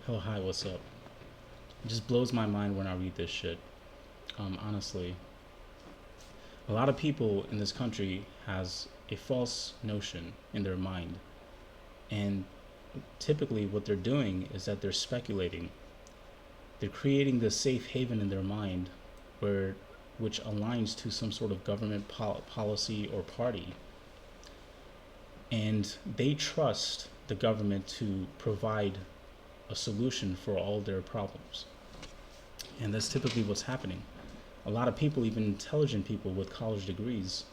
Oh, hi, what's up? It just blows my mind when I read this shit. Honestly, a lot of people in this country has a false notion in their mind, and typically what they're doing is that they're speculating. They're creating this safe haven in their mind, where which aligns to some sort of government policy or party, and they trust the government to provide a solution for all their problems. And that's typically what's happening. A lot of people, even intelligent people with college degrees,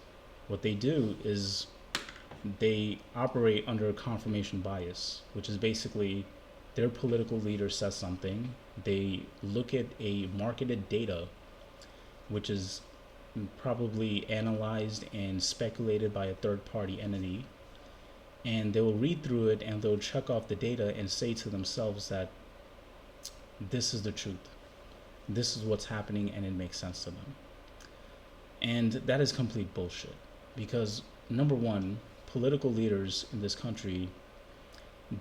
what they do is they operate under a confirmation bias, which is basically their political leader says something, they look at a marketed data, which is probably analyzed and speculated by a third party entity, and they will read through it and they'll check off the data and say to themselves that this is the truth. This is what's happening and it makes sense to them. And that is complete bullshit. Because, number one, political leaders in this country,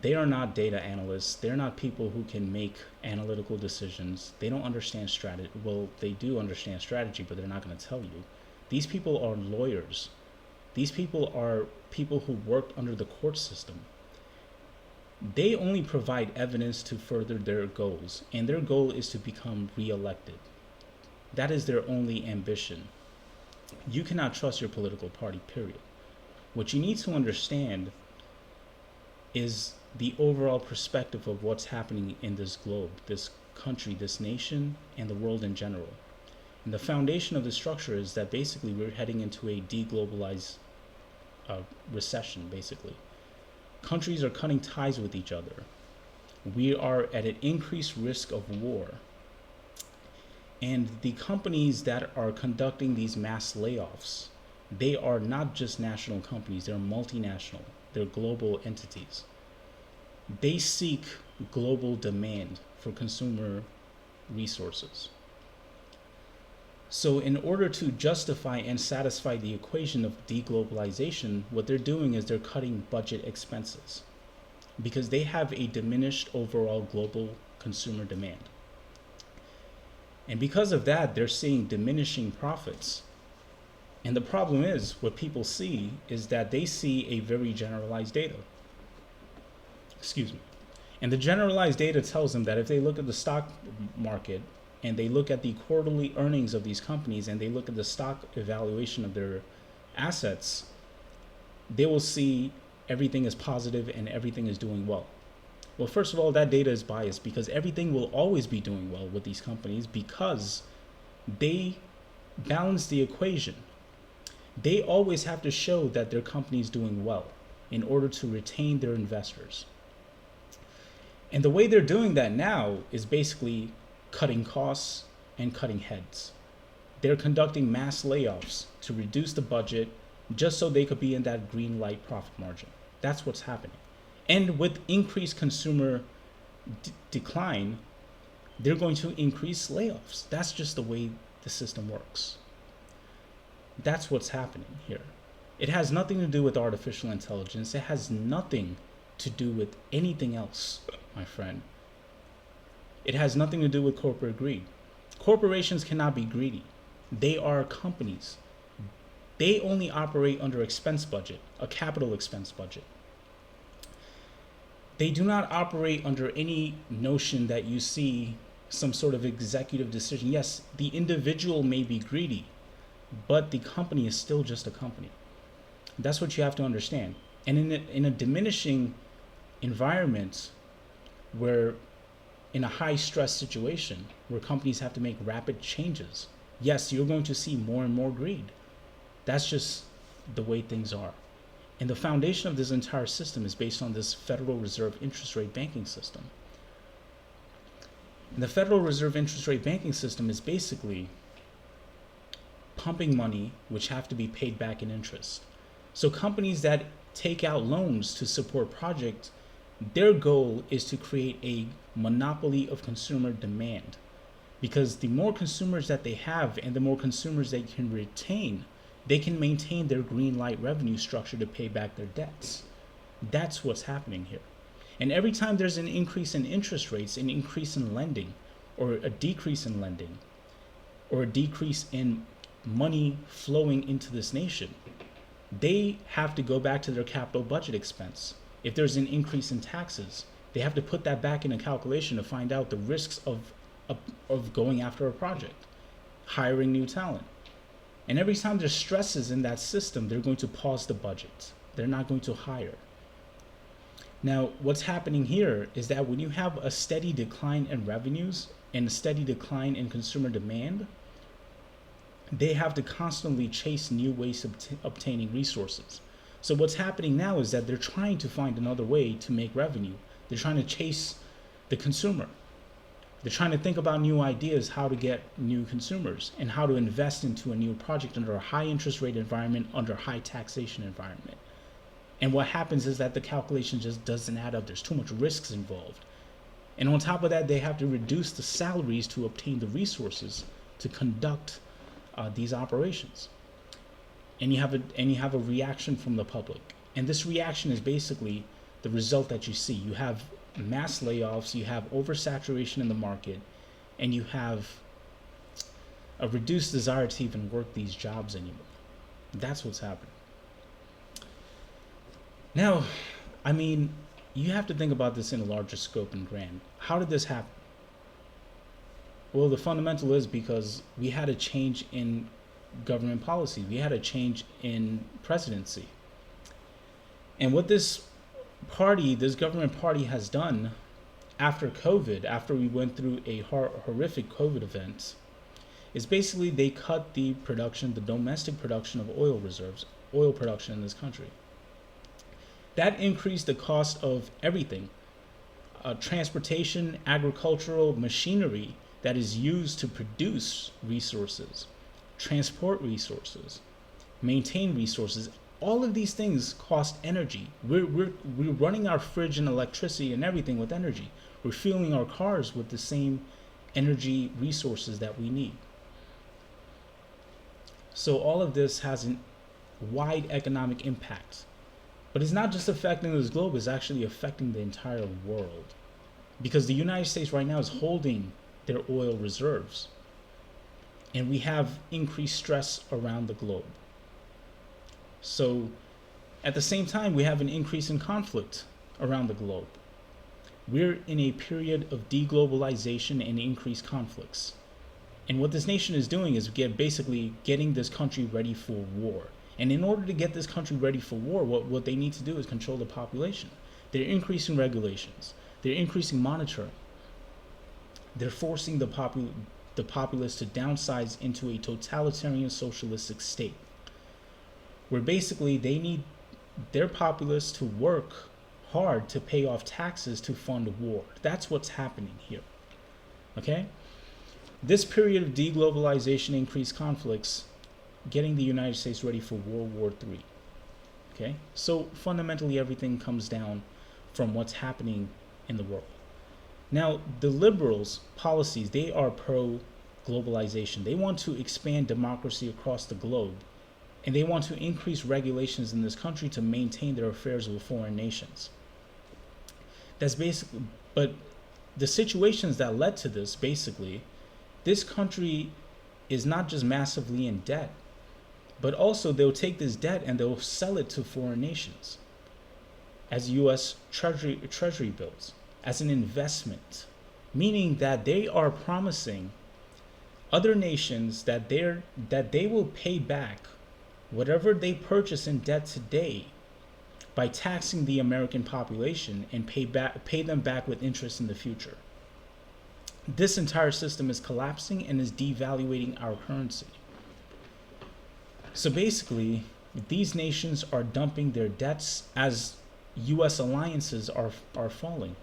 they are not data analysts. They're not people who can make analytical decisions. They don't understand strategy. Well, they do understand strategy, but they're not going to tell you. These people are lawyers. These people are people who worked under the court system. They only provide evidence to further their goals, and their goal is to become reelected. That is their only ambition. You cannot trust your political party, period. What you need to understand is the overall perspective of what's happening in this globe, this country, this nation, and the world in general. And the foundation of the structure is that basically we're heading into a de-globalized recession, basically. Countries are cutting ties with each other. We are at an increased risk of war. And the companies that are conducting these mass layoffs, they are not just national companies, they're multinational, they're global entities. They seek global demand for consumer resources. So in order to justify and satisfy the equation of deglobalization, what they're doing is they're cutting budget expenses because they have a diminished overall global consumer demand. And because of that, they're seeing diminishing profits. And the problem is, what people see is that they see a very generalized data. Excuse me. And the generalized data tells them that if they look at the stock market and they look at the quarterly earnings of these companies and they look at the stock evaluation of their assets, they will see everything is positive and everything is doing well. Well, first of all, that data is biased because everything will always be doing well with these companies because they balance the equation. They always have to show that their company is doing well in order to retain their investors. And the way they're doing that now is basically cutting costs and cutting heads. They're conducting mass layoffs to reduce the budget just so they could be in that green light profit margin. That's what's happening. And with increased consumer decline, they're going to increase layoffs. That's just the way the system works. That's what's happening here. It has nothing to do with artificial intelligence. It has nothing to do with anything else, my friend. It has nothing to do with corporate greed. Corporations cannot be greedy. They are companies. They only operate under expense budget, a capital expense budget. They do not operate under any notion that you see some sort of executive decision. Yes, the individual may be greedy, but the company is still just a company. That's what you have to understand. And in a diminishing environment where in a high stress situation where companies have to make rapid changes, yes, you're going to see more and more greed. That's just the way things are. And the foundation of this entire system is based on this Federal Reserve interest rate banking system. And the Federal Reserve interest rate banking system is basically pumping money which have to be paid back in interest. So companies that take out loans to support projects, their goal is to create a monopoly of consumer demand, because the more consumers that they have and the more consumers they can retain, they can maintain their green light revenue structure to pay back their debts. That's what's happening here. And every time there's an increase in interest rates, an increase in lending, or a decrease in lending, or a decrease in money flowing into this nation, they have to go back to their capital budget expense. If there's an increase in taxes, they have to put that back in a calculation to find out the risks of going after a project, hiring new talent. And every time there's stresses in that system, they're going to pause the budget. They're not going to hire. Now, what's happening here is that when you have a steady decline in revenues and a steady decline in consumer demand, they have to constantly chase new ways of obtaining resources. So what's happening now is that they're trying to find another way to make revenue. They're trying to chase the consumer. They're trying to think about new ideas, how to get new consumers and how to invest into a new project under a high interest rate environment, under a high taxation environment. And what happens is that the calculation just doesn't add up. There's too much risks involved. And on top of that, they have to reduce the salaries to obtain the resources to conduct these operations. And you have a reaction from the public. And this reaction is basically the result that you see. You have mass layoffs, you have oversaturation in the market, and you have a reduced desire to even work these jobs anymore. That's what's happening. Now, I mean, you have to think about this in a larger scope and grand. How did this happen? Well, the fundamental is because we had a change in government policy. We had a change in presidency. And what this government party has done after COVID, after we went through a horrific COVID event, is basically they cut the domestic production of oil reserves, oil production in this country. That increased the cost of everything, transportation, agricultural machinery that is used to produce resources, transport resources, maintain resources. All of these things cost energy. We're running our fridge and electricity and everything with energy. We're fueling our cars with the same energy resources that we need. So all of this has a wide economic impact. But it's not just affecting this globe, it's actually affecting the entire world. Because the United States right now is holding their oil reserves. And we have increased stress around the globe. So at the same time, we have an increase in conflict around the globe. We're in a period of de-globalization and increased conflicts. And what this nation is doing is basically getting this country ready for war. And in order to get this country ready for war, what they need to do is control the population. They're increasing regulations. They're increasing monitoring. They're forcing the populace to downsize into a totalitarian socialistic state, where basically they need their populace to work hard to pay off taxes to fund war. That's what's happening here. Okay? This period of de-globalization, increased conflicts, getting the United States ready for World War III. Okay? So fundamentally everything comes down from what's happening in the world. Now, the liberals' policies, they are pro-globalization. They want to expand democracy across the globe. And they want to increase regulations in this country to maintain their affairs with foreign nations. That's basically, but the situations that led to this, basically, this country is not just massively in debt, but also they'll take this debt and they'll sell it to foreign nations as U.S. Treasury bills, as an investment, meaning that they are promising other nations that they will pay back whatever they purchase in debt today by taxing the American population and pay them back with interest in the future. This entire system is collapsing and is devaluating our currency. So basically, these nations are dumping their debts as U.S. alliances are falling.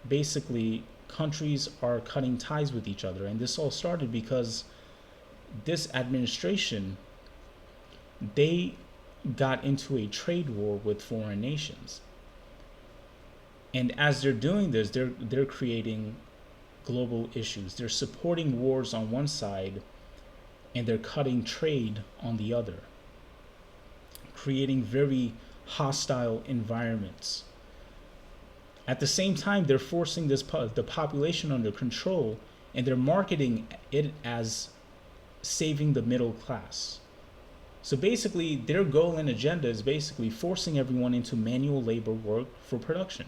Basically, countries are cutting ties with each other, and this all started because this administration, they got into a trade war with foreign nations. And as they're doing this, they're creating global issues. They're supporting wars on one side and they're cutting trade on the other, creating very hostile environments At the same time, they're forcing the population under control, and they're marketing it as saving the middle class. So basically, their goal and agenda is basically forcing everyone into manual labor work for production.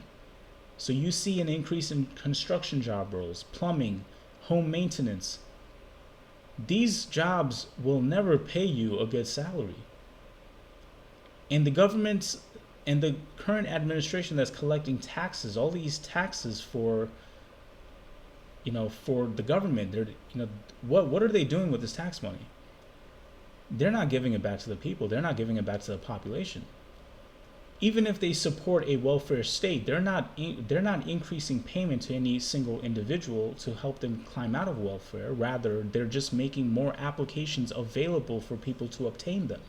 So you see an increase in construction job roles, plumbing, home maintenance. These jobs will never pay you a good salary. And the government and the current administration that's collecting taxes, all these taxes for the government, what are they doing with this tax money? They're not giving it back to the people. They're not giving it back to the population. Even if they support a welfare state, they're not increasing payment to any single individual to help them climb out of welfare. Rather, they're just making more applications available for people to obtain them.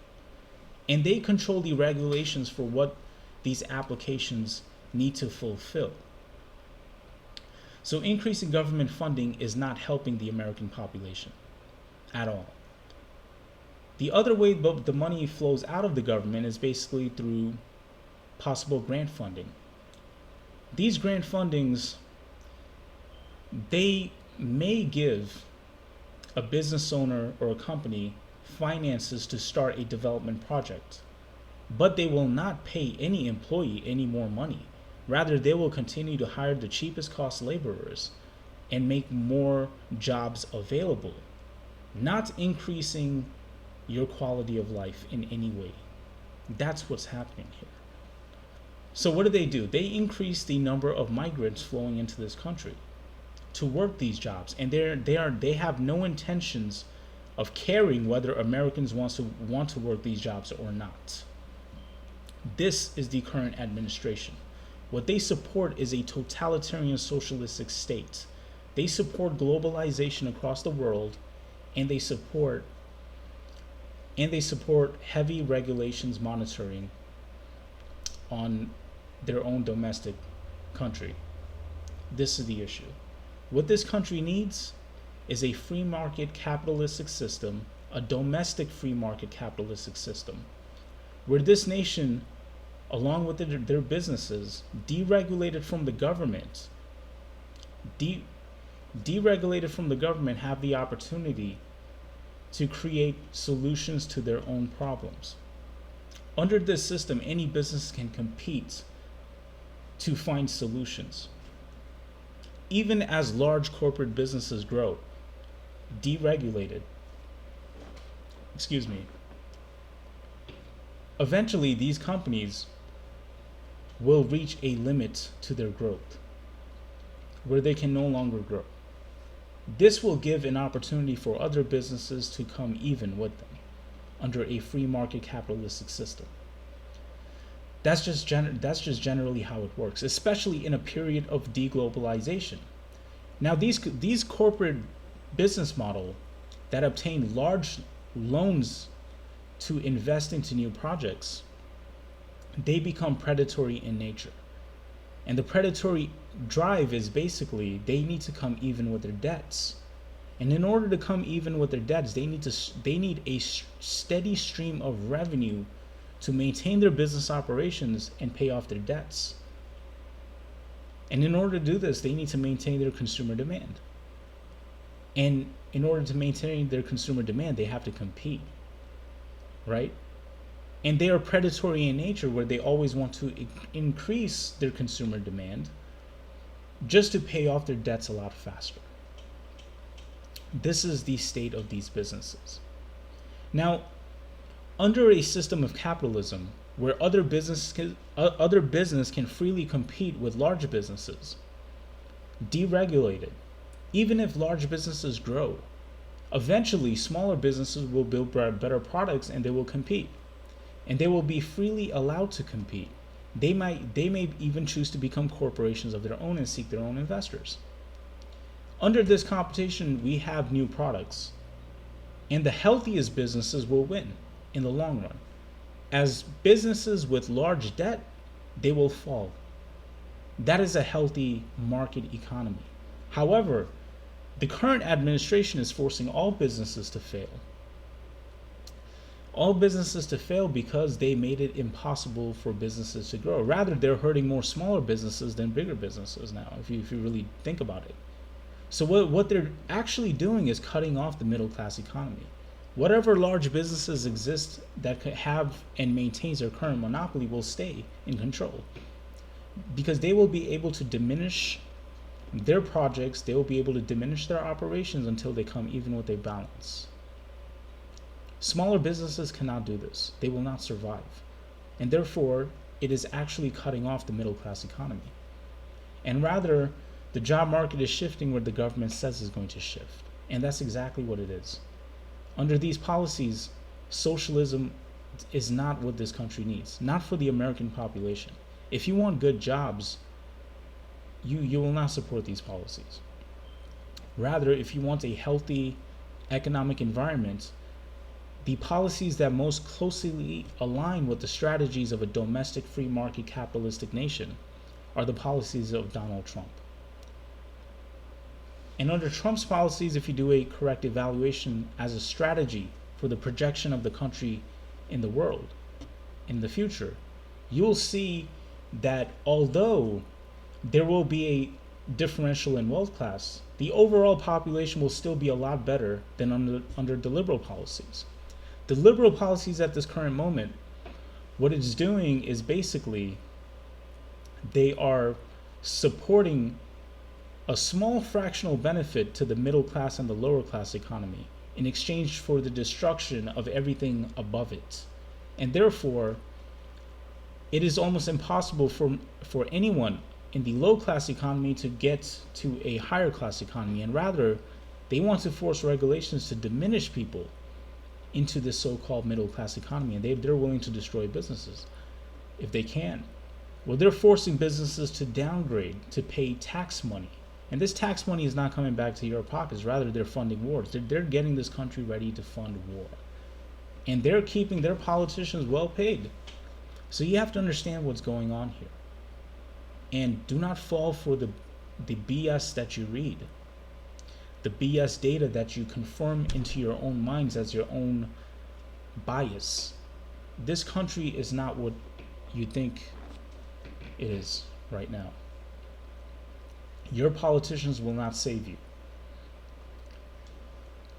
And they control the regulations for what these applications need to fulfill. So increasing government funding is not helping the American population at all. The other way the money flows out of the government is basically through possible grant funding. These grant fundings, they may give a business owner or a company finances to start a development project, but they will not pay any employee any more money. Rather, they will continue to hire the cheapest cost laborers and make more jobs available, not increasing your quality of life in any way. That's what's happening here. So what do? They increase the number of migrants flowing into this country to work these jobs, and they have no intentions of caring whether Americans want to work these jobs or not. This is the current administration. What they support is a totalitarian socialistic state. They support globalization across the world, and they support heavy regulations monitoring on their own domestic country. This is the issue. What this country needs is a free market capitalistic system, a domestic free market capitalistic system, where this nation, along with their businesses, deregulated from the government, have the opportunity to create solutions to their own problems. Under this system, any business can compete to find solutions. Even as large corporate businesses grow, eventually these companies will reach a limit to their growth where they can no longer grow. This will give an opportunity for other businesses to come even with them under a free market capitalistic system. That's just generally how it works, especially in a period of de-globalization. Now, these corporate business model that obtain large loans to invest into new projects, they become predatory in nature. And the predatory drive is basically they need to come even with their debts. And in order to come even with their debts, they need a steady stream of revenue to maintain their business operations and pay off their debts. And in order to do this, they need to maintain their consumer demand. And in order to maintain their consumer demand, they have to compete, right? And they are predatory in nature, where they always want to increase their consumer demand just to pay off their debts a lot faster. This is the state of these businesses. Now, under a system of capitalism where other business can freely compete with large businesses, deregulated, even if large businesses grow, eventually smaller businesses will build better products and they will compete. And they will be freely allowed to compete. They may even choose to become corporations of their own and seek their own investors. Under this competition, we have new products, and the healthiest businesses will win in the long run. As businesses with large debt, they will fall. That is a healthy market economy. However, the current administration is forcing all businesses to fail. all businesses to fail because they made it impossible for businesses to grow. Rather, they're hurting more smaller businesses than bigger businesses now, if you really think about it. So what they're actually doing is cutting off the middle class economy. Whatever large businesses exist that could have and maintains their current monopoly will stay in control, because they will be able to diminish their projects, they will be able to diminish their operations until they come even with a balance. Smaller businesses cannot do this. They will not survive. And therefore, it is actually cutting off the middle class economy. And rather, the job market is shifting where the government says it's going to shift. And that's exactly what it is. Under these policies, socialism is not what this country needs, not for the American population. If you want good jobs, you will not support these policies. Rather, if you want a healthy economic environment, the policies that most closely align with the strategies of a domestic free market capitalistic nation are the policies of Donald Trump. And under Trump's policies, if you do a correct evaluation as a strategy for the projection of the country in the world in the future, you'll see that although there will be a differential in wealth class, the overall population will still be a lot better than under the liberal policies. The liberal policies at this current moment, what it's doing is basically they are supporting a small fractional benefit to the middle class and the lower class economy in exchange for the destruction of everything above it. And therefore, it is almost impossible for anyone in the low class economy to get to a higher class economy. And rather, they want to force regulations to diminish people into this so-called middle class economy. And they're willing to destroy businesses if they can. Well, they're forcing businesses to downgrade, to pay tax money. And this tax money is not coming back to your pockets. Rather, they're funding wars. They're getting this country ready to fund war. And they're keeping their politicians well paid. So you have to understand what's going on here. And do not fall for the BS that you read. The BS data that you confirm into your own minds as your own bias. This country is not what you think it is right now. Your politicians will not save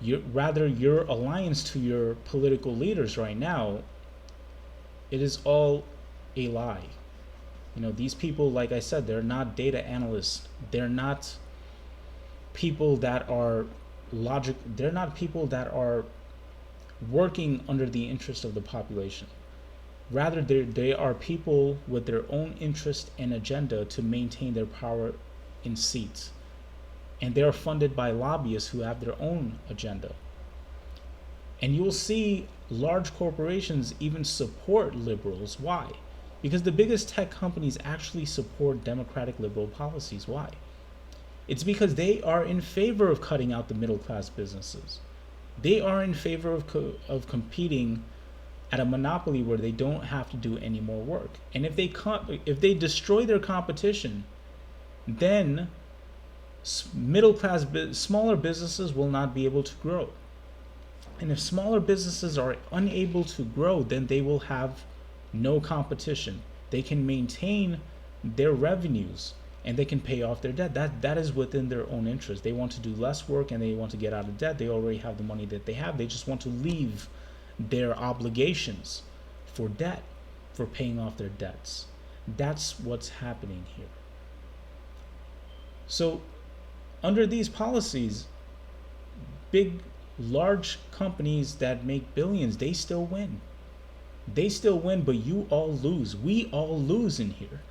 you. Rather, your alliance to your political leaders right now, it is all a lie. You know, these people, like I said, they're not data analysts. They're not people that are they're not people that are working under the interest of the population. Rather, they are people with their own interest and agenda to maintain their power in seats. And they are funded by lobbyists who have their own agenda. And you'll see large corporations even support liberals. Why? Because the biggest tech companies actually support democratic liberal policies. Why? It's because they are in favor of cutting out the middle class businesses. They are in favor of competing at a monopoly where they don't have to do any more work. And if they destroy their competition, then smaller businesses will not be able to grow. And if smaller businesses are unable to grow, then they will have no competition. They can maintain their revenues and they can pay off their debt. That is within their own interest. They want to do less work and they want to get out of debt. They already have the money that they have. They just want to leave their obligations for debt, for paying off their debts. That's what's happening here. So under these policies, large companies that make billions, they still win. They still win, but you all lose. We all lose in here.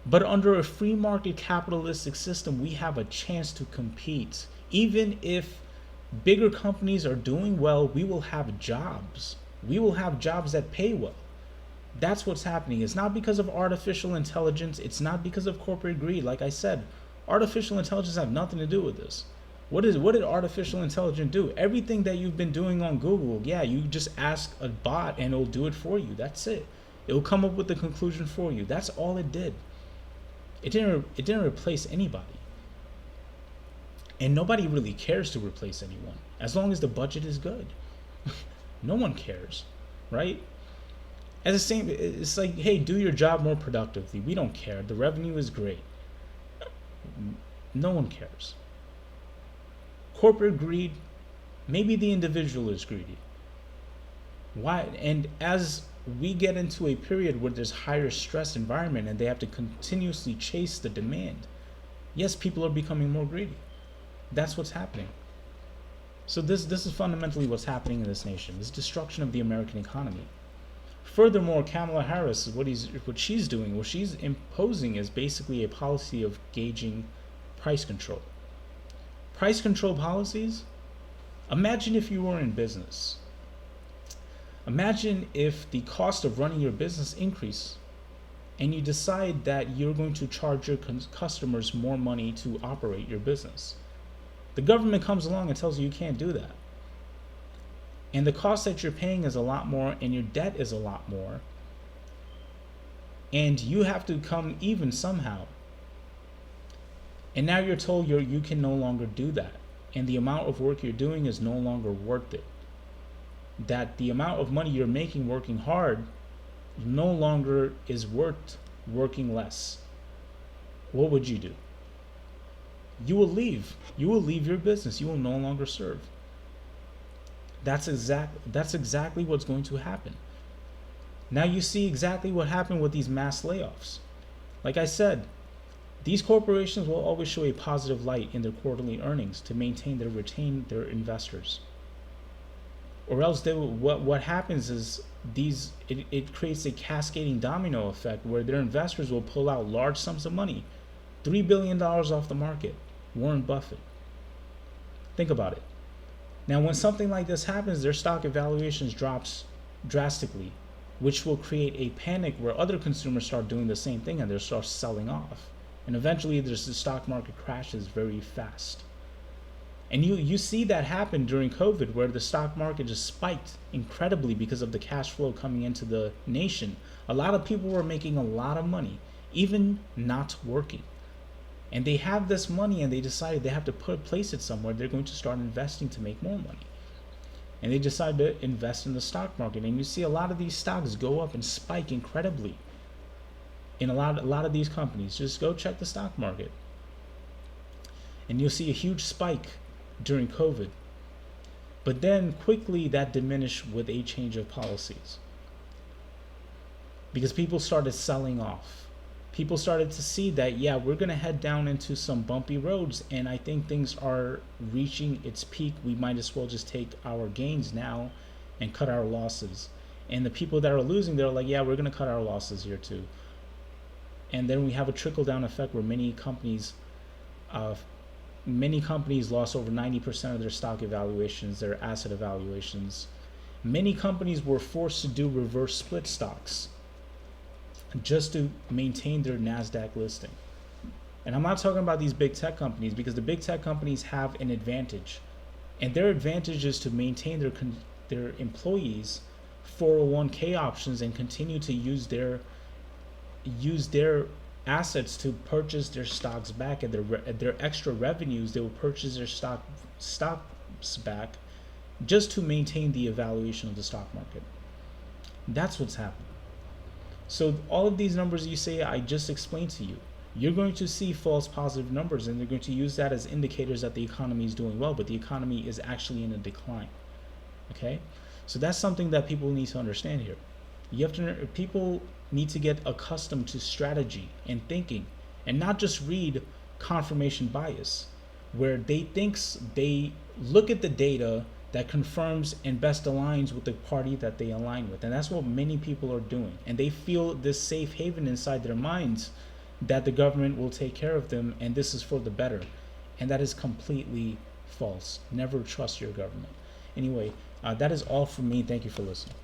But under a free market capitalistic system, we have a chance to compete. Even if bigger companies are doing well, we will have jobs. We will have jobs that pay well. That's what's happening. It's not because of artificial intelligence. It's not because of corporate greed. Like I said, artificial intelligence have nothing to do with this. What did artificial intelligence do? Everything that you've been doing on Google, yeah, you just ask a bot and it'll do it for you. That's it. It'll come up with the conclusion for you. That's all it did. It didn't replace anybody. And nobody really cares to replace anyone as long as the budget is good. No one cares, right? At the same, it's like, hey, do your job more productively. We don't care. The revenue is great. No one cares. Corporate greed, maybe the individual is greedy. Why? And as we get into a period where there's higher stress environment and they have to continuously chase the demand, yes, people are becoming more greedy. That's what's happening. So this is fundamentally what's happening in this nation, this destruction of the American economy. Furthermore, Kamala Harris, what she's doing, what she's imposing is basically a policy of gauging price control. Price control policies, imagine if you were in business. Imagine if the cost of running your business increase and you decide that you're going to charge your customers more money to operate your business. The government comes along and tells you can't do that. And the cost that you're paying is a lot more and your debt is a lot more. And you have to come even somehow. And now you're told you can no longer do that. And the amount of work you're doing is no longer worth it. That the amount of money you're making working hard no longer is worth working less. What would you do? You will leave. You will leave your business. You will no longer serve. That's exactly what's going to happen. Now you see exactly what happened with these mass layoffs. Like I said, these corporations will always show a positive light in their quarterly earnings to retain their investors. Or else what happens is it creates a cascading domino effect where their investors will pull out large sums of money, $3 billion off the market. Warren Buffett. Think about it. Now, when something like this happens, their stock evaluations drops drastically, which will create a panic where other consumers start doing the same thing and they start selling off. And eventually the stock market crashes very fast. And you see that happen during COVID, where the stock market just spiked incredibly because of the cash flow coming into the nation. A lot of people were making a lot of money, even not working. And they have this money and they decided they have to place it somewhere. They're going to start investing to make more money. And they decide to invest in the stock market. And you see a lot of these stocks go up and spike incredibly in a lot of these companies. Just go check the stock market. And you'll see a huge spike during COVID. But then quickly that diminished with a change of policies. Because people started selling off. People started to see that, yeah, we're going to head down into some bumpy roads, and I think things are reaching its peak. We might as well just take our gains now and cut our losses. And the people that are losing, they're like, yeah, we're going to cut our losses here too. And then we have a trickle-down effect where many companies lost over 90% of their stock evaluations, their asset evaluations. Many companies were forced to do reverse split stocks just to maintain their NASDAQ listing. And I'm not talking about these big tech companies, because the big tech companies have an advantage. And their advantage is to maintain their employees' 401k options and continue to use their assets to purchase their stocks back. At their extra revenues, they will purchase their stocks back just to maintain the evaluation of the stock market. That's what's happening. So all of these numbers you say I just explained to you, you're going to see false positive numbers, and they're going to use that as indicators that the economy is doing well, but the economy is actually in a decline. Okay? So that's something that people need to understand here. People need to get accustomed to strategy and thinking, and not just read confirmation bias, where they look at the data that confirms and best aligns with the party that they align with. And that's what many people are doing. And they feel this safe haven inside their minds that the government will take care of them and this is for the better. And that is completely false. Never trust your government. Anyway, that is all from me. Thank you for listening.